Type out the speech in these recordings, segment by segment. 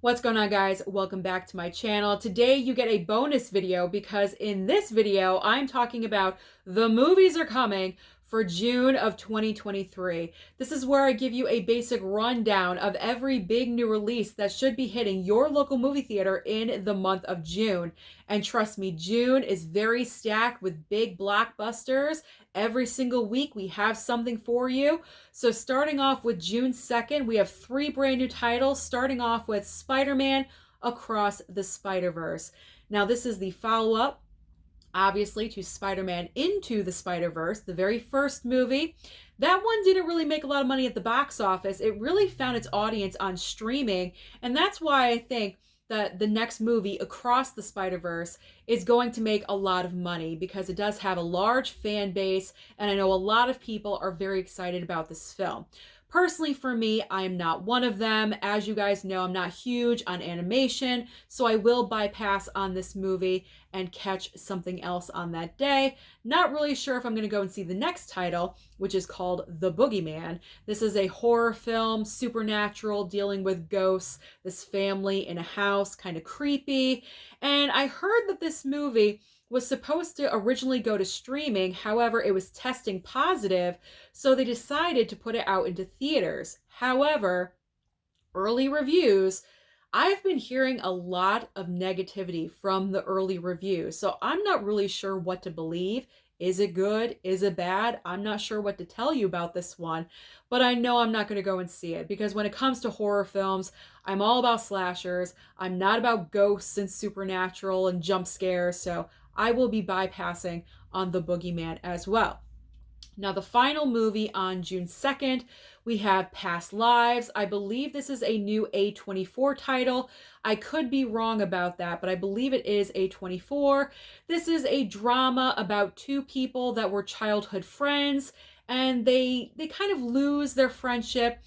What's going on, guys? Welcome back to my channel. Today you get a bonus video because in this video I'm talking about the movies are coming for June of 2023. This is where I give you a basic rundown of every big new release that should be hitting your local movie theater in the month of June. And trust me, June is very stacked with big blockbusters. Every single week we have something for you. So starting off with June 2nd, we have 3 brand new titles, starting off with Spider-Man Across the Spiderverse. Now this is the follow-up, obviously, to Spider-Man Into the Spiderverse, the very first movie. That one didn't really make a lot of money at the box office. It really found its audience on streaming, and that's why I think that the next movie, Across the Spider-Verse, is going to make a lot of money because it does have a large fan base, and I know a lot of people are very excited about this film. Personally, for me, I am not one of them. As you guys know, I'm not huge on animation, so I will bypass on this movie and catch something else on that day. Not really sure if I'm going to go and see the next title, which is called The Boogeyman. This is a horror film, supernatural, dealing with ghosts, this family in a house, kind of creepy. And I heard that this movie was supposed to originally go to streaming. However, it was testing positive, so they decided to put it out into theaters. However, early reviews, I've been hearing a lot of negativity from the early reviews, so I'm not really sure what to believe. Is it good? Is it bad? I'm not sure what to tell you about this one, but I know I'm not going to go and see it because when it comes to horror films, I'm all about slashers. I'm not about ghosts and supernatural and jump scares, so I will be bypassing on The Boogeyman as well. Now, the final movie on June 2nd, we have Past Lives. I believe this is a new A24 title. I could be wrong about that, but I believe it is A24. This is a drama about 2 people that were childhood friends, and they kind of lose their friendship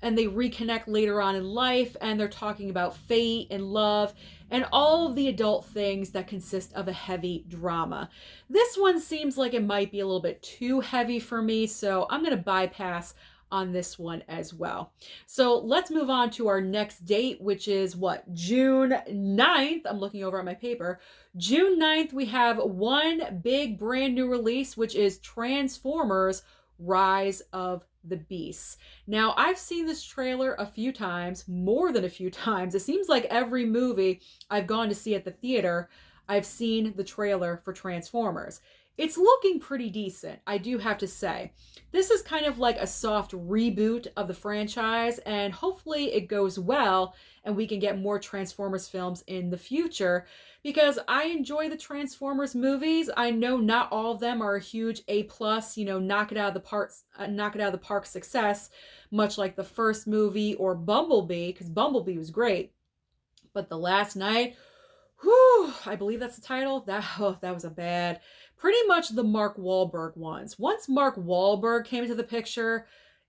and they reconnect later on in life, and they're talking about fate and love and all of the adult things that consist of a heavy drama. This one seems like it might be a little bit too heavy for me, so I'm going to bypass on this one as well. So let's move on to our next date, which is what? June 9th. I'm looking over at my paper. June 9th, we have one big brand new release, which is Transformers Rise of the Beasts. Now, I've seen this trailer a few times, more than a few times. It seems like every movie I've gone to see at the theater, I've seen the trailer for Transformers. It's looking pretty decent, I do have to say. This is kind of like a soft reboot of the franchise, and hopefully it goes well and we can get more Transformers films in the future because I enjoy the Transformers movies. I know not all of them are a huge A+, knock it out of the park success, much like the first movie or Bumblebee, because Bumblebee was great. But The Last Night, whew, I believe that's the title. That was a bad. Pretty much the Mark Wahlberg ones. Once Mark Wahlberg came into the picture,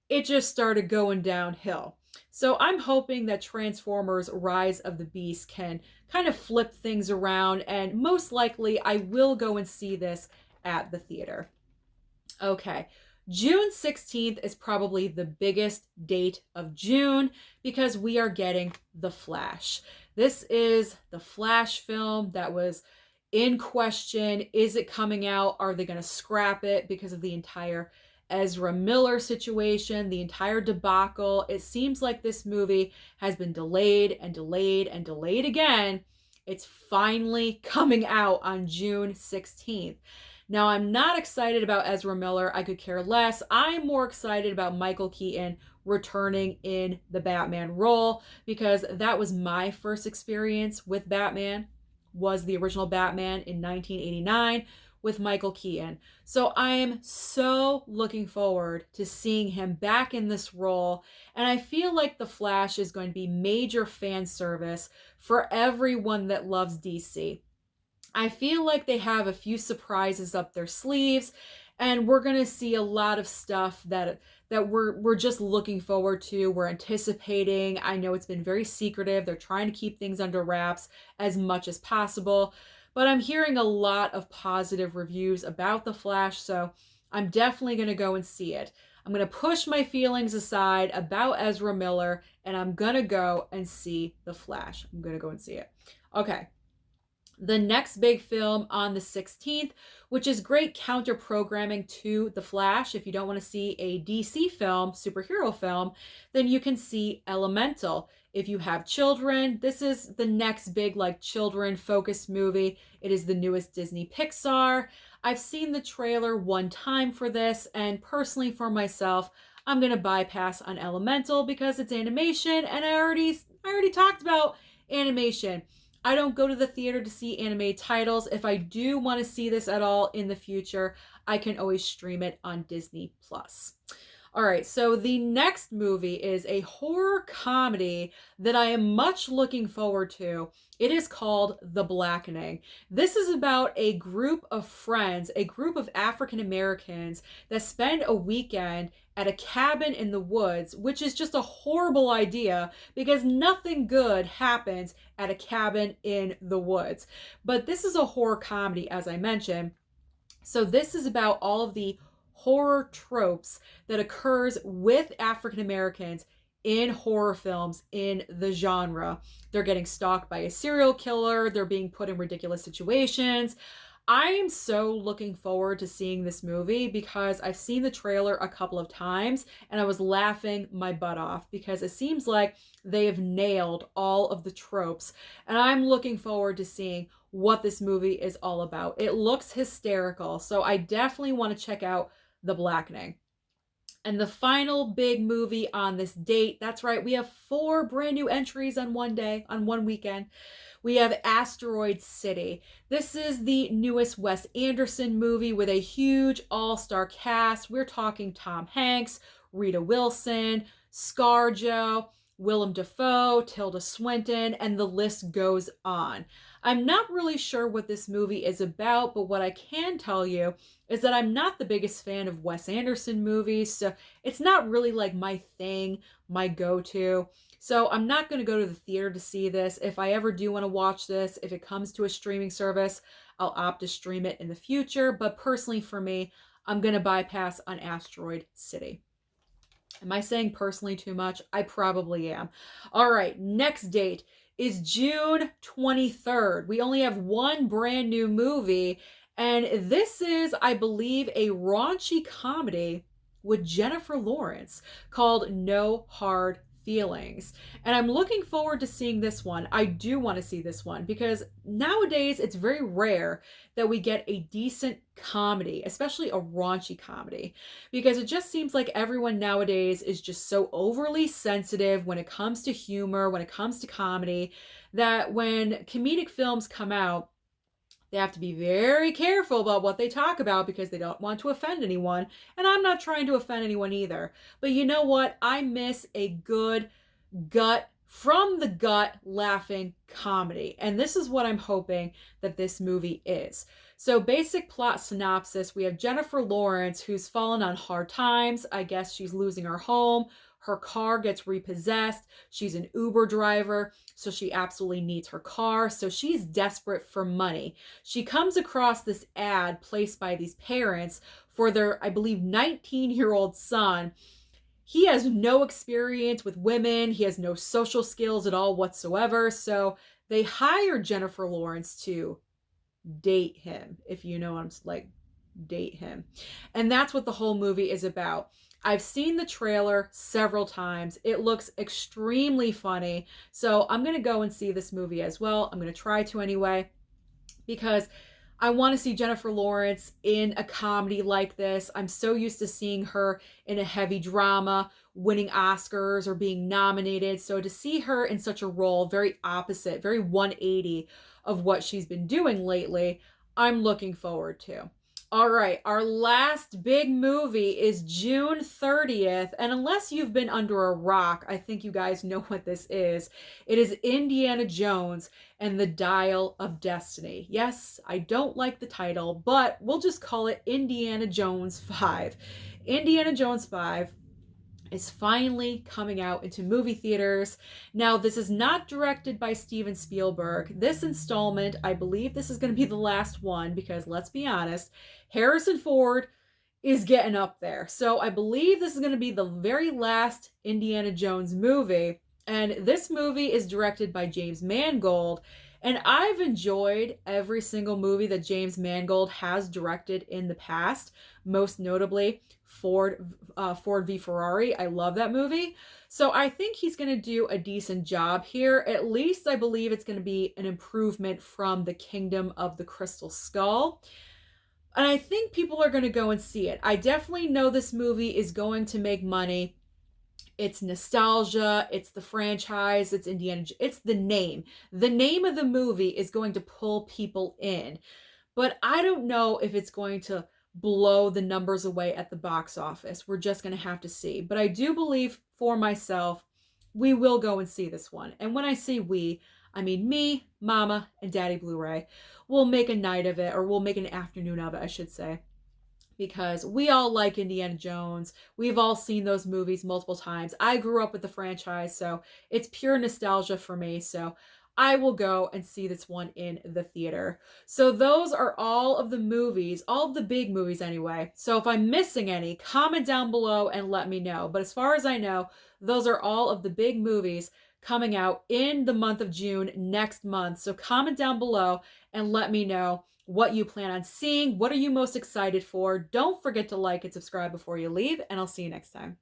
it just started going downhill. So I'm hoping that Transformers Rise of the Beast can kind of flip things around, and most likely I will go and see this at the theater. Okay. June 16th is probably the biggest date of June because we are getting The Flash. This is the Flash film that was in question. Is it coming out? Are they going to scrap it because of the entire Ezra Miller situation, the entire debacle? It seems like this movie has been delayed and delayed and delayed again. It's finally coming out on June 16th. Now, I'm not excited about Ezra Miller. I could care less. I'm more excited about Michael Keaton returning in the Batman role because that was my first experience with Batman, was the original Batman in 1989 with Michael Keaton. So I am so looking forward to seeing him back in this role, and I feel like The Flash is going to be major fan service for everyone that loves DC. I feel like they have a few surprises up their sleeves, and we're going to see a lot of stuff that we're just looking forward to. We're anticipating. I know it's been very secretive. They're trying to keep things under wraps as much as possible, but I'm hearing a lot of positive reviews about The Flash, so I'm definitely going to go and see it. I'm going to push my feelings aside about Ezra Miller and I'm going to go and see The Flash. I'm going to go and see it. Okay. The next big film on the 16th, which is great counter programming to The Flash. If you don't want to see a DC film, superhero film, then you can see Elemental. If you have children, this is the next big like children focused movie. It is the newest Disney Pixar. I've seen the trailer one time for this, and personally for myself, I'm going to bypass on Elemental because it's animation, and I already talked about animation. I don't go to the theater to see animated titles. If I do want to see this at all in the future, I can always stream it on Disney Plus. All right, so the next movie is a horror comedy that I am much looking forward to. It is called The Blackening. This is about a group of friends, a group of African Americans that spend a weekend at a cabin in the woods, which is just a horrible idea because nothing good happens at a cabin in the woods. But this is a horror comedy, as I mentioned. So this is about all of the horror tropes that occurs with African Americans in horror films in the genre. They're getting stalked by a serial killer, they're being put in ridiculous situations. I am so looking forward to seeing this movie because I've seen the trailer a couple of times and I was laughing my butt off because it seems like they have nailed all of the tropes. And I'm looking forward to seeing what this movie is all about. It looks hysterical, so I definitely want to check out The Blackening. And the final big movie on this date, that's right, we have 4 brand new entries on one day, on one weekend. We have Asteroid City. This is the newest Wes Anderson movie with a huge all-star cast. We're talking Tom Hanks, Rita Wilson, ScarJo, Willem Dafoe, Tilda Swinton, and the list goes on. I'm not really sure what this movie is about, but what I can tell you is that I'm not the biggest fan of Wes Anderson movies, so it's not really like my thing, my go-to. So I'm not going to go to the theater to see this. If I ever do want to watch this, if it comes to a streaming service, I'll opt to stream it in the future. But personally for me, I'm going to bypass on Asteroid City. Am I saying personally too much? I probably am. All right, next date is June 23rd. We only have one brand new movie, and this is, I believe, a raunchy comedy with Jennifer Lawrence called No Hard Feelings. And I'm looking forward to seeing this one. I do want to see this one because nowadays it's very rare that we get a decent comedy, especially a raunchy comedy, because it just seems like everyone nowadays is just so overly sensitive when it comes to humor, when it comes to comedy, that when comedic films come out, they have to be very careful about what they talk about because they don't want to offend anyone. And I'm not trying to offend anyone either. But you know what? I miss a good gut, from the gut laughing comedy. And this is what I'm hoping that this movie is. So basic plot synopsis, we have Jennifer Lawrence who's fallen on hard times. I guess she's losing her home. Her car gets repossessed. She's an Uber driver, so she absolutely needs her car. So she's desperate for money. She comes across this ad placed by these parents for their, I believe, 19-year-old son. He has no experience with women. He has no social skills at all whatsoever. So they hire Jennifer Lawrence to date him, if you know what I'm like, date him. And that's what the whole movie is about. I've seen the trailer several times. It looks extremely funny. So I'm going to go and see this movie as well. I'm going to try to anyway, because I want to see Jennifer Lawrence in a comedy like this. I'm so used to seeing her in a heavy drama, winning Oscars or being nominated. So to see her in such a role, very opposite, very 180 of what she's been doing lately, I'm looking forward to. All right, our last big movie is June 30th, and unless you've been under a rock, I think you guys know what this is. It is Indiana Jones and the Dial of Destiny. Yes, I don't like the title, but we'll just call it Indiana Jones 5. Indiana Jones 5 is finally coming out into movie theaters. Now, this is not directed by Steven Spielberg. This installment, I believe this is going to be the last one because, let's be honest, Harrison Ford is getting up there. So I believe this is going to be the very last Indiana Jones movie. And this movie is directed by James Mangold. And I've enjoyed every single movie that James Mangold has directed in the past, most notably Ford v Ferrari. I love that movie. So I think he's going to do a decent job here. At least I believe it's going to be an improvement from The Kingdom of the Crystal Skull. And I think people are going to go and see it. I definitely know this movie is going to make money. It's nostalgia, it's the franchise, it's Indiana, it's the name. The name of the movie is going to pull people in. But I don't know if it's going to blow the numbers away at the box office. We're just going to have to see. But I do believe for myself, we will go and see this one. And when I say we, I mean me, Mama, and Daddy Blu-ray. We'll make a night of it, or we'll make an afternoon of it, I should say. Because we all like Indiana Jones. We've all seen those movies multiple times. I grew up with the franchise, so it's pure nostalgia for me. So I will go and see this one in the theater. So those are all of the movies, all of the big movies anyway. So if I'm missing any, comment down below and let me know. But as far as I know, those are all of the big movies coming out in the month of June next month. So comment down below and let me know what you plan on seeing. What are you most excited for? Don't forget to like and subscribe before you leave, and I'll see you next time.